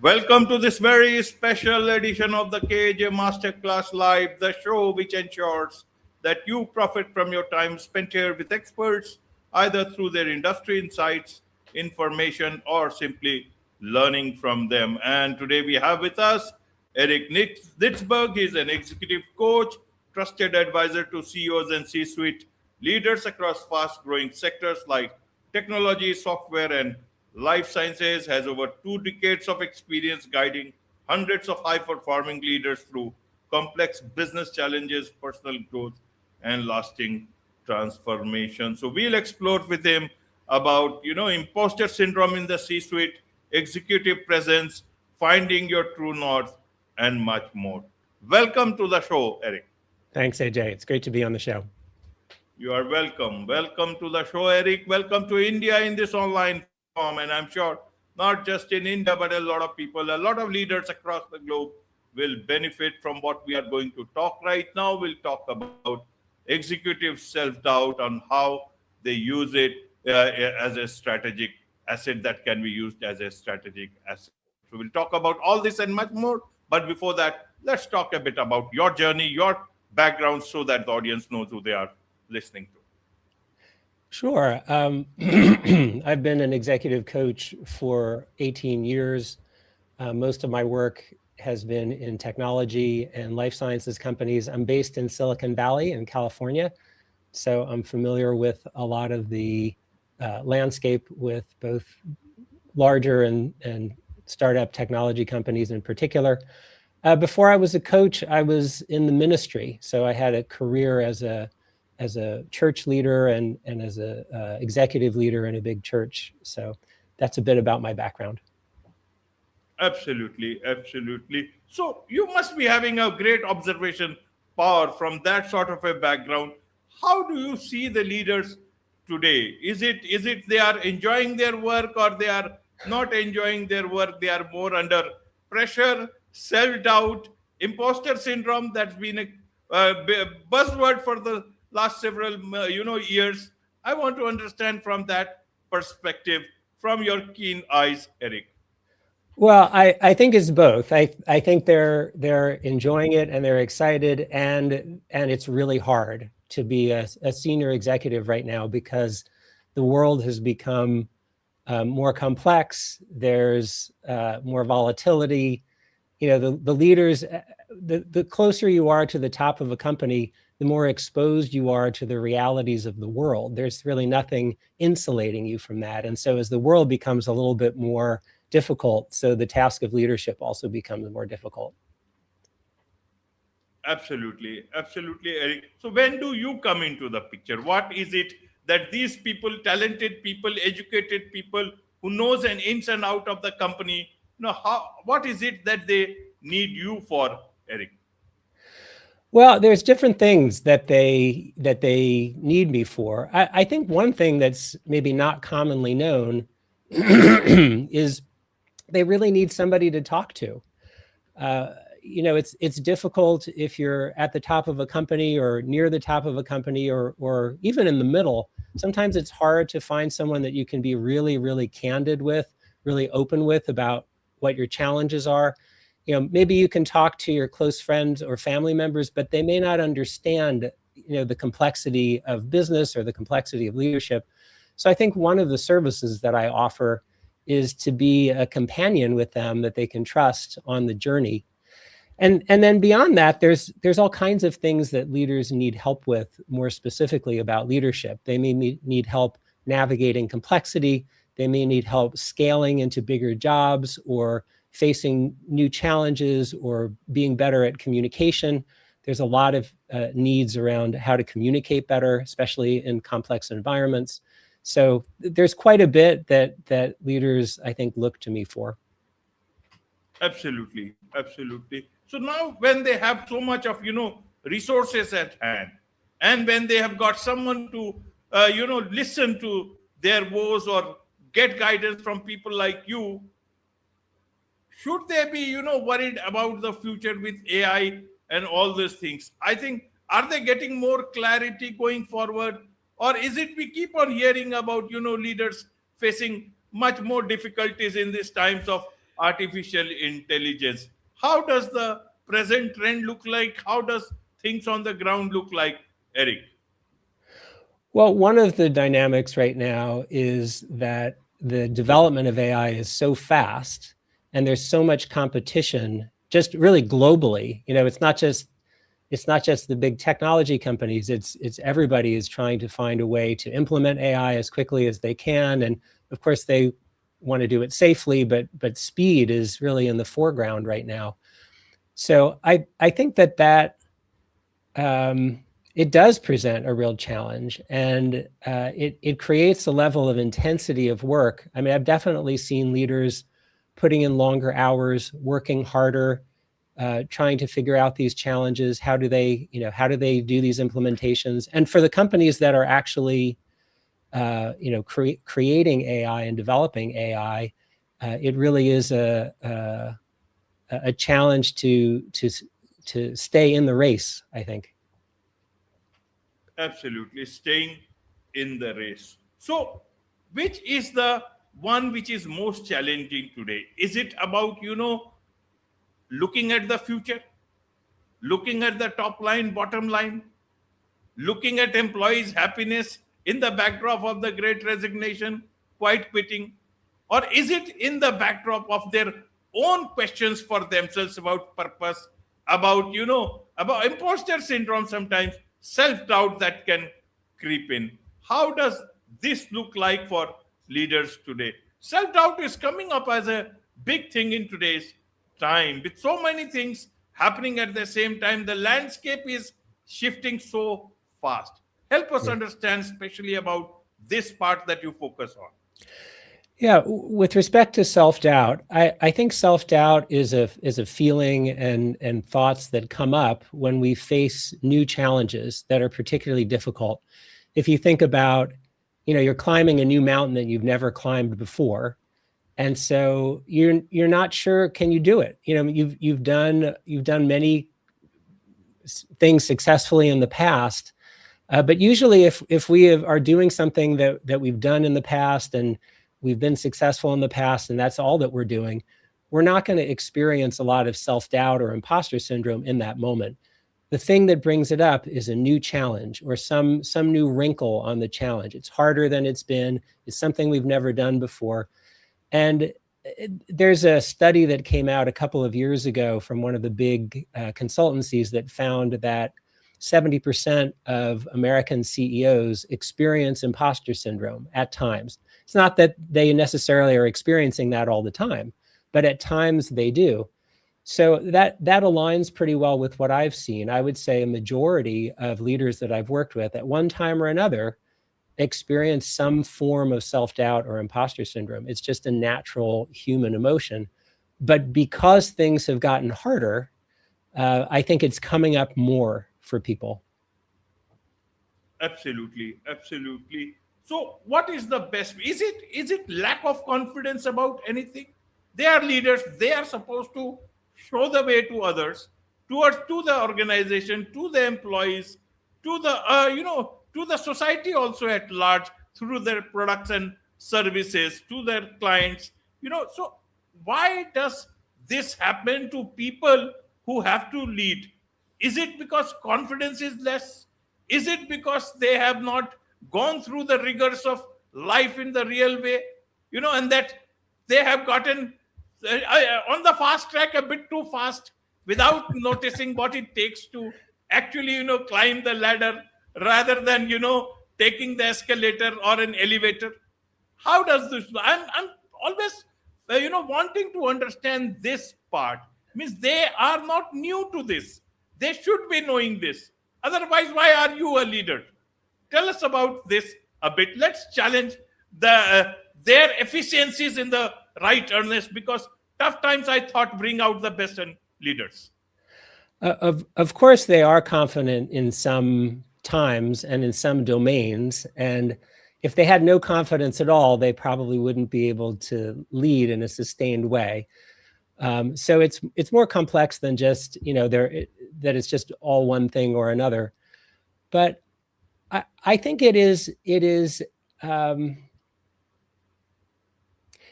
Welcome to this very special edition of the KAJ Masterclass Live, the show which ensures that you profit from your time spent here with experts, either through their industry insights, information, or simply learning from them. And today we have with us Eric Nitzberg. He is an executive coach, trusted advisor to CEOs and C-suite leaders across fast-growing sectors like technology, software, and life sciences. Has over 2 decades of experience guiding hundreds of high-performing leaders through complex business challenges, personal growth, and lasting transformation. So we'll explore with him about, imposter syndrome in the C-suite, executive presence, finding your true north, and much more. Welcome to the show, Eric. Thanks, AJ. It's great to be on the show. You are welcome. Welcome to the show, Eric. Welcome to India in this online form. And I'm sure not just in India, but a lot of people, a lot of leaders across the globe will benefit from what we are going to talk right now. We'll talk about executive self-doubt, on how they use it as a strategic asset that can be used as a strategic asset. So we'll talk about all this and much more. But before that, let's talk a bit about your journey, your background, so that the audience knows who they are listening to. Sure. I've been an executive coach for 18 years. Most of my work has been in technology and life sciences companies. I'm based in Silicon Valley in California, so I'm familiar with a lot of the landscape with both larger and startup technology companies in particular. Before I was a coach, I was in the ministry. So I had a career as a church leader and as a executive leader in a big church. So that's a bit about my background. Absolutely, absolutely. So you must be having a great observation power from that sort of a background. How do you see the leaders today? Is it they are enjoying their work, or they are not enjoying their work? They are more under pressure, self-doubt, imposter syndrome. That's been a buzzword for the last several years. I want to understand from that perspective, from your keen eyes, Eric. Well, I think it's both. I think they're enjoying it and they're excited, and it's really hard to be a senior executive right now because the world has become more complex. There's more volatility. The leaders, the closer you are to the top of a company, the more exposed you are to the realities of the world. There's really nothing insulating you from that. And so as the world becomes a little bit more difficult, so the task of leadership also becomes more difficult. Absolutely, absolutely, Eric. So when do you come into the picture? What is it that these people, talented people, educated people who knows an ins and out of the company, what is it that they need you for, Eric? Well, there's different things that they need me for. I think one thing that's maybe not commonly known is they really need somebody to talk to. It's difficult if you're at the top of a company or near the top of a company or even in the middle. Sometimes it's hard to find someone that you can be really, really candid with, really open with about what your challenges are. Maybe you can talk to your close friends or family members, but they may not understand, the complexity of business or the complexity of leadership. So I think one of the services that I offer is to be a companion with them that they can trust on the journey. And then beyond that, there's all kinds of things that leaders need help with more specifically about leadership. They may need help navigating complexity. They may need help scaling into bigger jobs or facing new challenges or being better at communication. There's a lot of needs around how to communicate better, especially in complex environments. So there's quite a bit that leaders, I think, look to me for. Absolutely, absolutely. So now when they have so much of, resources at hand, and when they have got someone to listen to their woes or get guidance from people like you, should they be worried about the future with AI and all these things? I think, are they getting more clarity going forward, or is it we keep on hearing about leaders facing much more difficulties in these times of artificial intelligence? How does the present trend look like? How does things on the ground look like, Eric? Well, one of the dynamics right now is that the development of AI is so fast and there's so much competition just really globally. It's not just the big technology companies, it's everybody is trying to find a way to implement AI as quickly as they can. And of course they want to do it safely, but speed is really in the foreground right now. So I think that it does present a real challenge, and it creates a level of intensity of work. I mean, I've definitely seen leaders putting in longer hours, working harder, trying to figure out these challenges. How do they do these implementations? And for the companies that are actually, creating AI and developing AI, it really is a challenge to stay in the race, I think. Absolutely, staying in the race. So, which is the one which is most challenging today? Is it about, looking at the future, looking at the top line, bottom line, looking at employees' happiness in the backdrop of the great resignation, quite quitting? Or is it in the backdrop of their own questions for themselves about purpose, about imposter syndrome sometimes, self-doubt that can creep in? How does this look like for leaders today? Self-doubt is coming up as a big thing in today's time. With so many things happening at the same time, the landscape is shifting so fast. Help us understand, especially about this part that you focus on. Yeah, with respect to self-doubt, I think self-doubt is a feeling and thoughts that come up when we face new challenges that are particularly difficult. If you think about, you're climbing a new mountain that you've never climbed before, and so you're not sure, can you do it? You've done many things successfully in the past, but usually if we are doing something that we've done in the past and we've been successful in the past and that's all that we're doing, we're not going to experience a lot of self-doubt or imposter syndrome in that moment. The thing that brings it up is a new challenge or some new wrinkle on the challenge. It's harder than it's been. It's something we've never done before. And there's a study that came out a couple of years ago from one of the big consultancies that found that 70% of American CEOs experience imposter syndrome at times. It's not that they necessarily are experiencing that all the time, but at times they do. So that aligns pretty well with what I've seen. I would say a majority of leaders that I've worked with at one time or another experience some form of self-doubt or imposter syndrome. It's just a natural human emotion. But because things have gotten harder, I think it's coming up more for people. Absolutely, absolutely. So, what is the best? Is it lack of confidence about anything? They are leaders. They are supposed to show the way to others, to the organization, to the employees, to the to the society also at large through their products and services, to their clients. So why does this happen to people who have to lead? Is it because confidence is less? Is it because they have not gone through the rigors of life in the real way? And that they have gotten on the fast track a bit too fast without noticing what it takes to actually, climb the ladder rather than, taking the escalator or an elevator. How does this? I'm always, wanting to understand this part. Means they are not new to this. They should be knowing this. Otherwise, why are you a leader? Tell us about this a bit. Let's challenge their efficiencies in the right earnest, because tough times, I thought, bring out the best in leaders. Of course, they are confident in some times and in some domains. And if they had no confidence at all, they probably wouldn't be able to lead in a sustained way. So it's more complex than just, that it's just all one thing or another. But I think it is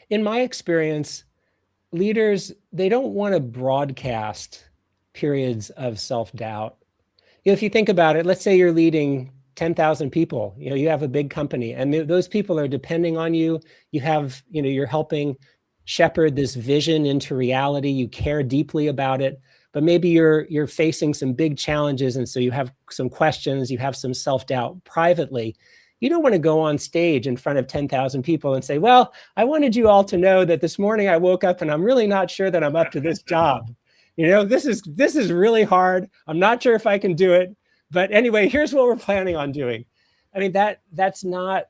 in my experience, leaders, they don't want to broadcast periods of self-doubt. If you think about it, let's say you're leading 10,000 people, you have a big company and those people are depending on you. You have, you're helping shepherd this vision into reality. You care deeply about it, but maybe you're facing some big challenges. And so you have some questions, you have some self-doubt privately. You don't want to go on stage in front of 10,000 people and say, well, I wanted you all to know that this morning I woke up and I'm really not sure that I'm up to this job. This is really hard. I'm not sure if I can do it. But anyway, here's what we're planning on doing. I mean, that's not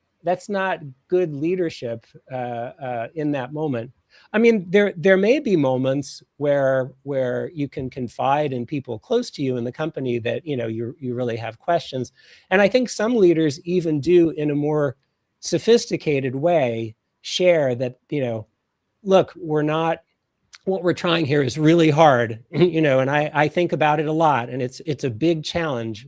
good leadership in that moment. I mean, there may be moments where you can confide in people close to you in the company that you really have questions, and I think some leaders even do in a more sophisticated way share that look, what we're trying here is really hard, and I think about it a lot, and it's a big challenge.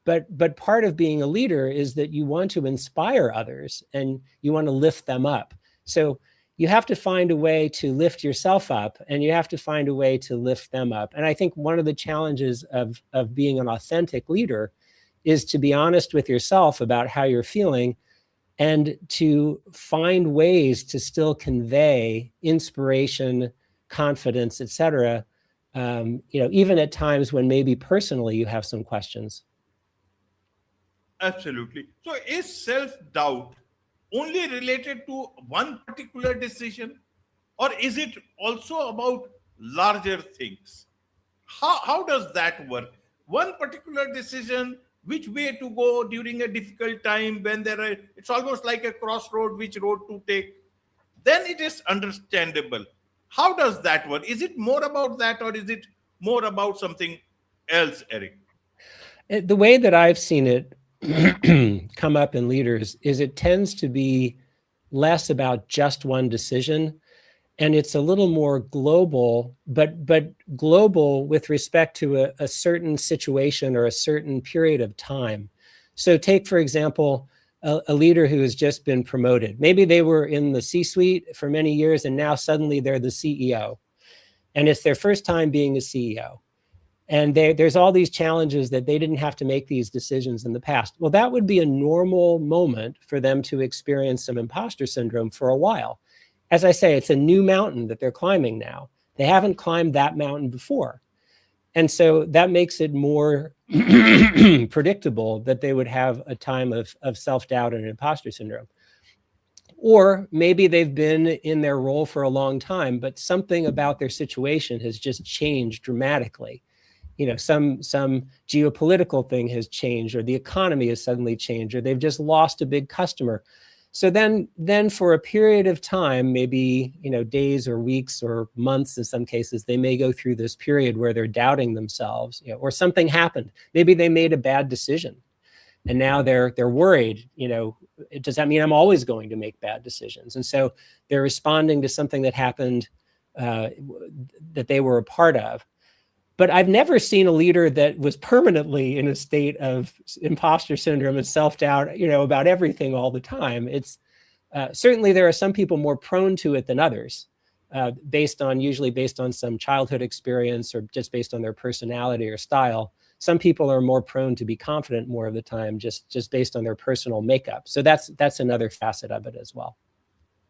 But part of being a leader is that you want to inspire others and you want to lift them up. So you have to find a way to lift yourself up, and you have to find a way to lift them up. And I think one of the challenges of being an authentic leader is to be honest with yourself about how you're feeling and to find ways to still convey inspiration, confidence, etc. Even at times when maybe personally you have some questions. Absolutely. So is self-doubt only related to one particular decision, or is it also about larger things? How does that work? One particular decision, which way to go during a difficult time when it's almost like a crossroad, which road to take, then it is understandable. How does that work? Is it more about that, or is it more about something else, Eric? The way that I've seen it come up in leaders is it tends to be less about just one decision, and it's a little more global, but global with respect to a certain situation or a certain period of time. So take, for example, a leader who has just been promoted. Maybe they were in the C-suite for many years and now suddenly they're the CEO. And it's their first time being a CEO. And there's all these challenges that they didn't have to make these decisions in the past. Well, that would be a normal moment for them to experience some imposter syndrome for a while. As I say, it's a new mountain that they're climbing now. They haven't climbed that mountain before. And so that makes it more predictable that they would have a time of self-doubt and imposter syndrome. Or maybe they've been in their role for a long time, but something about their situation has just changed dramatically. Some geopolitical thing has changed, or the economy has suddenly changed, or they've just lost a big customer. So then for a period of time, maybe, days or weeks or months in some cases, they may go through this period where they're doubting themselves, or something happened. Maybe they made a bad decision and now they're worried, does that mean I'm always going to make bad decisions? And so they're responding to something that happened that they were a part of. But I've never seen a leader that was permanently in a state of imposter syndrome and self-doubt, about everything all the time. It's certainly there are some people more prone to it than others, usually based on some childhood experience or just based on their personality or style. Some people are more prone to be confident more of the time, just based on their personal makeup. So that's another facet of it as well.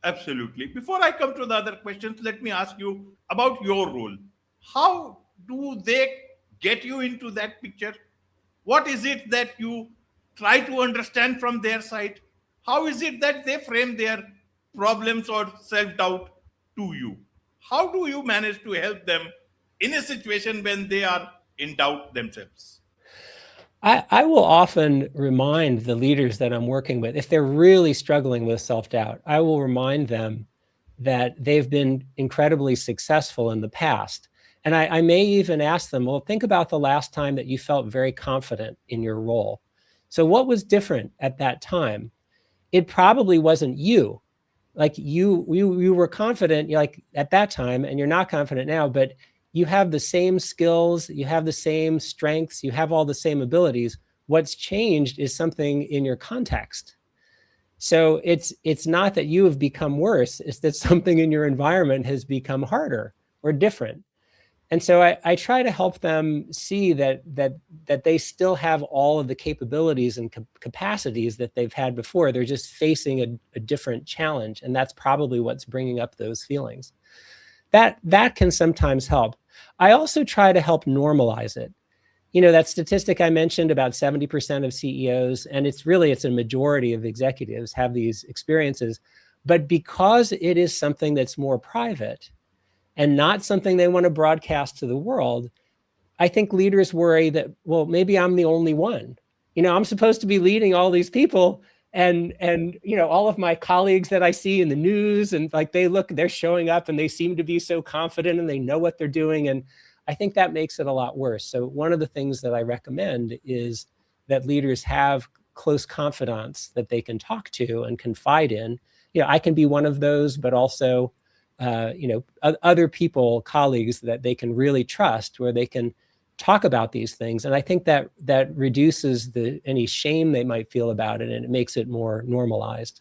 Absolutely. Before I come to the other questions, let me ask you about your role. How do they get you into that picture? What is it that you try to understand from their side? How is it that they frame their problems or self-doubt to you? How do you manage to help them in a situation when they are in doubt themselves? I will often remind the leaders that I'm working with, if they're really struggling with self-doubt, I will remind them that they've been incredibly successful in the past. And I may even ask them, well, think about the last time that you felt very confident in your role. So what was different at that time? It probably wasn't you. Like you were confident like at that time, and you're not confident now, but you have the same skills, you have the same strengths, you have all the same abilities. What's changed is something in your context. So it's not that you have become worse, it's that something in your environment has become harder or different. And so I try to help them see that they still have all of the capabilities and capacities that they've had before. They're just facing a different challenge, and that's probably what's bringing up those feelings. That can sometimes help. I also try to help normalize it. You know, that statistic I mentioned, about 70% of CEOs, and it's a majority of executives have these experiences, but because it is something that's more private and not something they want to broadcast to the world, I think leaders worry that, well, maybe I'm the only one. You know, I'm supposed to be leading all these people, and you know, all of my colleagues that I see in the news, and like they're showing up and they seem to be so confident and they know what they're doing. And I think that makes it a lot worse. So one of the things that I recommend is that leaders have close confidants that they can talk to and confide in. You know, I can be one of those, but also you know, other people, colleagues that they can really trust, where they can talk about these things. And I think that reduces any shame they might feel about it, and it makes it more normalized.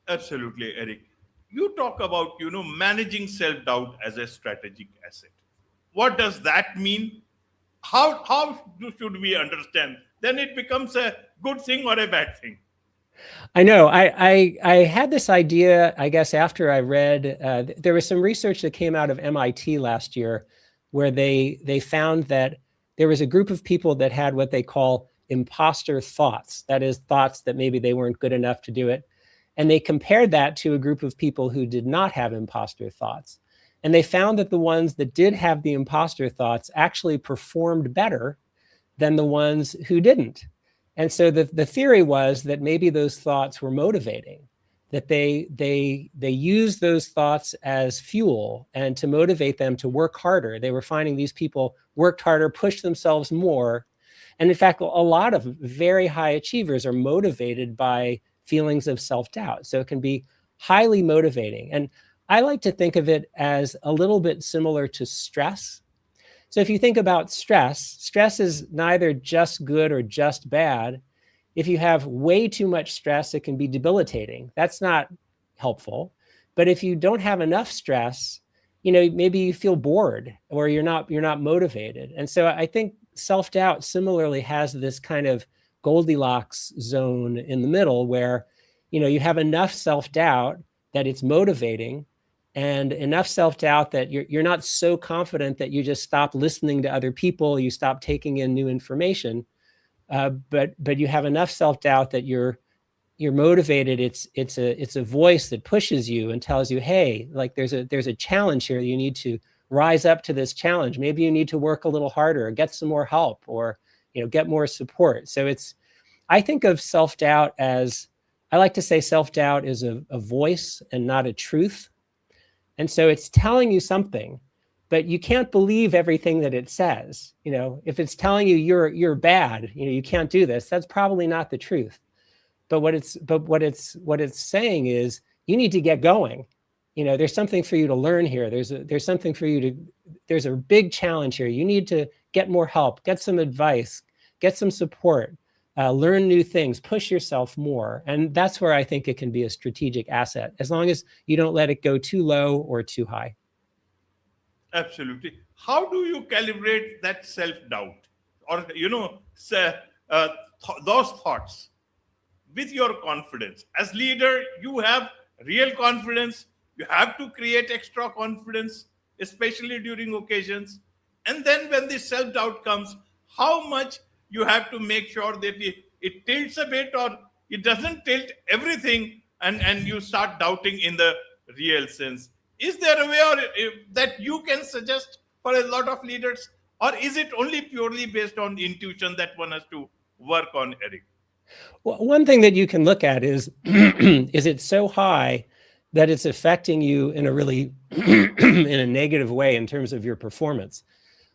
Absolutely, Eric. You talk about, managing self-doubt as a strategic asset. What does that mean? Should we understand? Then it becomes a good thing or a bad thing. I know. I had this idea, I guess, after I read, there was some research that came out of MIT last year where they found that there was a group of people that had what they call imposter thoughts. That is, thoughts that maybe they weren't good enough to do it. And they compared that to a group of people who did not have imposter thoughts. And they found that the ones that did have the imposter thoughts actually performed better than the ones who didn't. And so the theory was that maybe those thoughts were motivating, that they used those thoughts as fuel and to motivate them to work harder. They were finding these people worked harder, pushed themselves more. And in fact, a lot of very high achievers are motivated by feelings of self-doubt. So it can be highly motivating. And I like to think of it as a little bit similar to stress. So if you think about stress is neither just good or just bad. If you have way too much stress, it can be debilitating. That's not helpful. But if you don't have enough stress, maybe you feel bored or you're not motivated. And so I think self-doubt similarly has this kind of Goldilocks zone in the middle where, you have enough self-doubt that it's motivating, and enough self-doubt that you're not so confident that you just stop listening to other people, you stop taking in new information, but you have enough self-doubt that you're motivated. It's a voice that pushes you and tells you, hey, like there's a challenge here. You need to rise up to this challenge. Maybe you need to work a little harder, or get some more help, or get more support. So I think of self-doubt as, I like to say self-doubt is a voice and not a truth. And so it's telling you something, but you can't believe everything that it says. If it's telling you you're bad, you can't do this, that's probably not the truth. But what it's saying is, you need to get going. There's something for you to learn here. There's something for you there's a big challenge here. You need to get more help, get some advice, get some support, learn new things, push yourself more. And that's where I think it can be a strategic asset, as long as you don't let it go too low or too high. Absolutely. How do you calibrate that self-doubt or, those thoughts with your confidence? As leader, you have real confidence. You have to create extra confidence, especially during occasions. And then when the self-doubt comes, how much you have to make sure that it tilts a bit, or it doesn't tilt everything, and you start doubting in the real sense. Is there a way that you can suggest for a lot of leaders, or is it only purely based on intuition that one has to work on, Eric? Well, one thing that you can look at is, is it so high that it's affecting you in a really in a negative way in terms of your performance?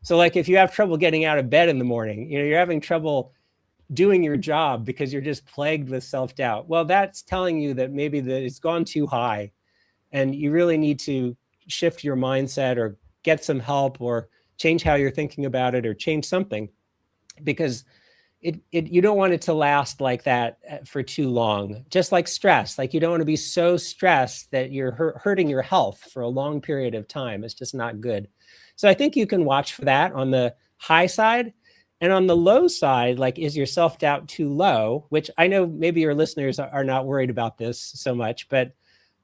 So like if you have trouble getting out of bed in the morning, you're having trouble doing your job because you're just plagued with self-doubt. Well, that's telling you that maybe that it's gone too high and you really need to shift your mindset or get some help or change how you're thinking about it or change something, because you don't want it to last like that for too long. Just like stress, like you don't want to be so stressed that you're hurting your health for a long period of time. It's just not good. So I think you can watch for that on the high side. And on the low side, like, is your self-doubt too low? Which I know maybe your listeners are not worried about this so much, but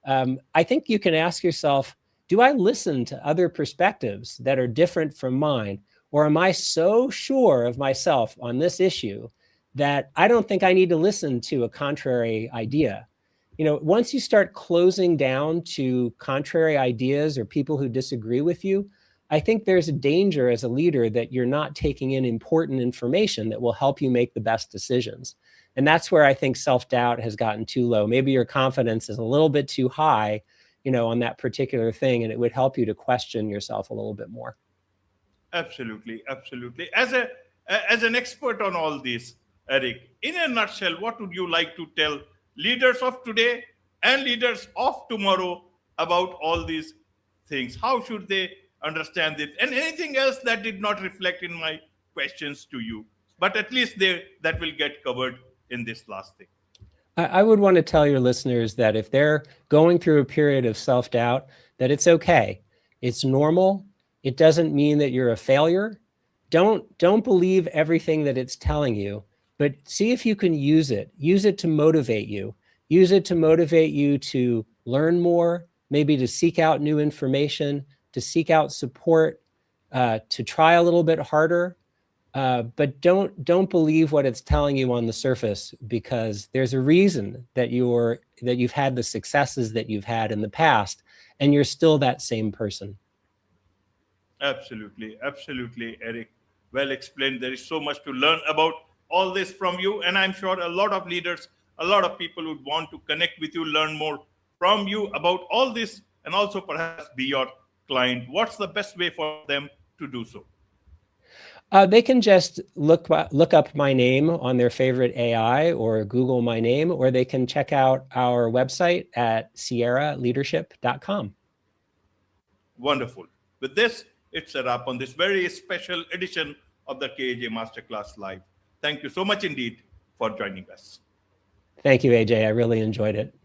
I think you can ask yourself, do I listen to other perspectives that are different from mine? Or am I so sure of myself on this issue that I don't think I need to listen to a contrary idea? You know, once you start closing down to contrary ideas or people who disagree with you, I think there's a danger as a leader that you're not taking in important information that will help you make the best decisions. And that's where I think self-doubt has gotten too low. Maybe your confidence is a little bit too high, you know, on that particular thing, and it would help you to question yourself a little bit more. Absolutely, absolutely. As an expert on all this, Eric, in a nutshell, what would you like to tell leaders of today and leaders of tomorrow about all these things? How should they understand it? And anything else that did not reflect in my questions to you, but at least that will get covered in this last thing. I would want to tell your listeners that if they're going through a period of self-doubt, that it's okay. It's normal. It doesn't mean that you're a failure. Don't believe everything that it's telling you, but see if you can use it. Use it to motivate you. Use it to motivate you to learn more, maybe to seek out new information, to seek out support, to try a little bit harder. But don't believe what it's telling you on the surface, because there's a reason that you've had the successes that you've had in the past, and you're still that same person. Absolutely, absolutely, Eric. Well explained. There is so much to learn about all this from you, and I'm sure a lot of leaders, a lot of people would want to connect with you, learn more from you about all this, and also perhaps be your client. What's the best way for them to do so? They can just look up my name on their favorite AI or Google my name, or they can check out our website at sierraleadership.com. Wonderful. With this, it's a wrap on this very special edition of the KAJ Masterclass Live. Thank you so much indeed for joining us. Thank you, AJ. I really enjoyed it.